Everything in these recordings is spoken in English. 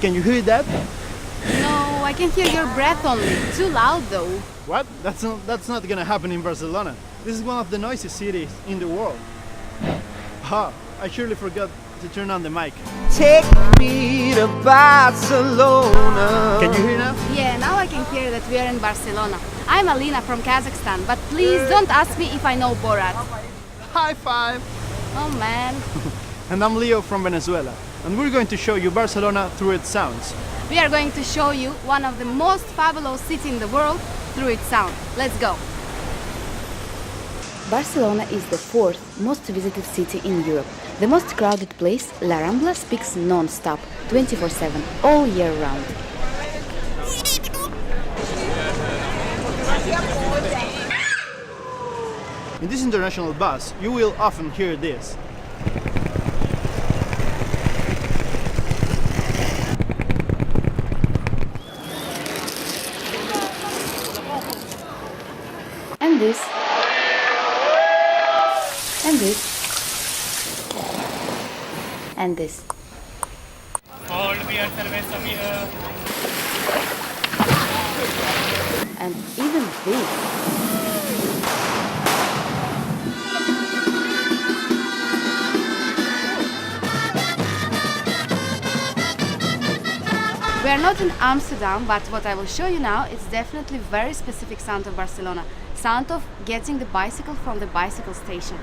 Can you hear that? No, I can hear your breath only. Too loud though. What? That's not gonna happen in Barcelona. This is one of the noisiest cities in the world. Ha! I surely forgot to turn on the mic. Take me to Barcelona. Can you hear now? Yeah, now I can hear that we are in Barcelona. I'm Alina from Kazakhstan, but please don't ask me if I know Borat. High five! Oh man. And I'm Leo from Venezuela, and we're going to show you Barcelona through its sounds. We are going to show you one of the most fabulous cities in the world through its sound. Let's go. Barcelona is the fourth most visited city in Europe. The most crowded place, La Rambla, speaks non-stop, 24/7, all year round. In this international bus, you will often hear this. And this. And this. And this. And even this. We are not in Amsterdam, but what I will show you now is definitely very specific sound of Barcelona. Sound of getting the bicycle from the bicycle station.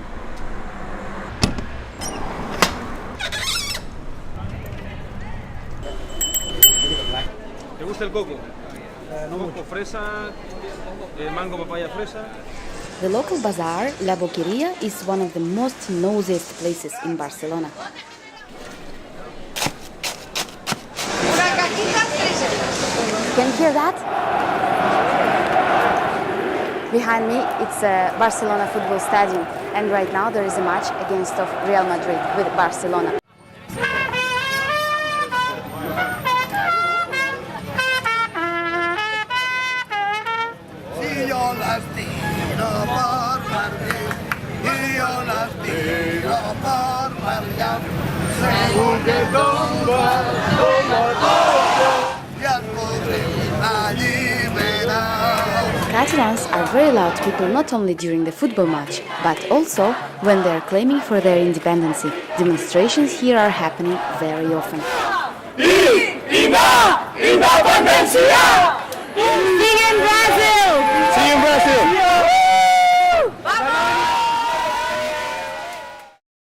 ¿Te gusta el coco? Coco, fresa, mango, papaya, fresa. The local bazaar, La Boqueria, is one of the most noisiest places in Barcelona. Can you hear that? Behind me, it's a Barcelona football stadium, and right now there is a match against of Real Madrid with Barcelona. Catalans are very loud people not only during the football match, but also when they are claiming for their independence. Demonstrations here are happening very often. Sigue en Brasil!